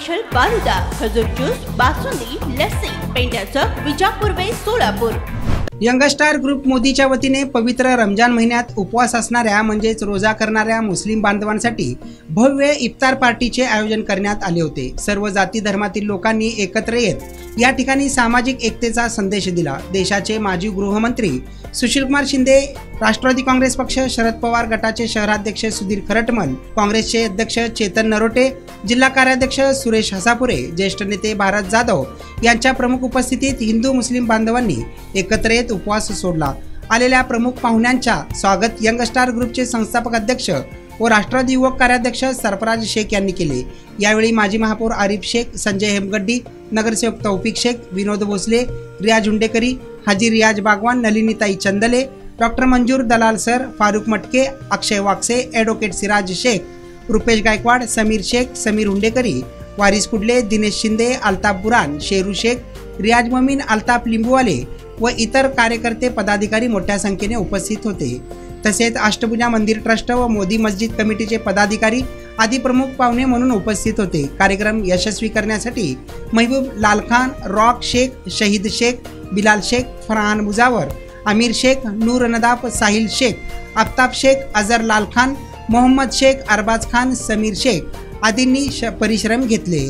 Special falooda, खजूर juice, basundi, lassi, पेंड्याचं Vijapur वे Solapur. Youngster group मोदीच्या वतीने पवित्र रमजान महिन्यात उपवास असणाऱ्या म्हणजेच रोजा करणाऱ्या मुस्लिम बांधवांसाठी भव्य इफ्तार पार्टीचे आयोजन करण्यात आले होते। सर्व जाती धर्मातील लोकांनी एकत्र येत या ठिकाणी सामाजिक एकतेचा संदेश दिला। देशाचे माजी गृहमंत्री सुशीलकुमार शिंदे, राष्ट्रवादी काँग्रेस पक्ष, शरद पवार गटाचे शहराध्यक्ष सुधीर खरटमल, काँग्रेसचे अध्यक्ष चेतन नरोटे, जिल्हा कार्याध्यक्ष सुरेश हसापुरे, ज्येष्ठ नेते भारत जाधव यांच्या प्रमुख उपस्थितीत हिंदू मुस्लिम बांधवांनी एकत्र येत उपवास सोडला। आलेल्या प्रमुख पाहुण्यांच्या स्वागत यंगस्टार ग्रुपचे संस्थापक अध्यक्ष व राष्ट्रवादी युवक कार्याध्यक्ष सरफराज शेख यांनी केले। यावेळी माजी महापौर आरिफ शेख, संजय हेमगड्डी, नगरसेवक तौफिक शेख, विनोद भोसले, रियाज हुंडेकरी, हाजी रियाज बागवान, नलिनीताई चंदले, डॉक्टर मंजूर दलाल सर, फारूक मटके, अक्षय वाकसे, ॲडव्होकेट सिराज शेख, रुपेश गायकवाड, समीर शेख, समीर हुंडेकरी, वारिस कुडले, दिनेश शिंदे, अल्ताफ बुरान, शेरू शेख, रियाज ममीन, अल्ताफ लिंबूवाले व इतर कार्यकर्ते पदाधिकारी मोठ्या संख्येने उपस्थित होते। तसेच अष्टभुजा मंदिर ट्रस्ट व मोदी मस्जिद कमिटीचे पदाधिकारी आदी प्रमुख पाहुणे म्हणून उपस्थित होते। कार्यक्रम यशस्वी करण्यासाठी महबूब लालखान, रॉक शेख, शहीद शेख, बिलाल शेख, फरहान मुजावर, अमीर शेख, नूर नदाफ, साहिल शेख, आफ्ताब शेख, अजहर लालखान, मोहम्मद शेख, अरबाज खान, समीर शेख आदींनी परिश्रम घेतले।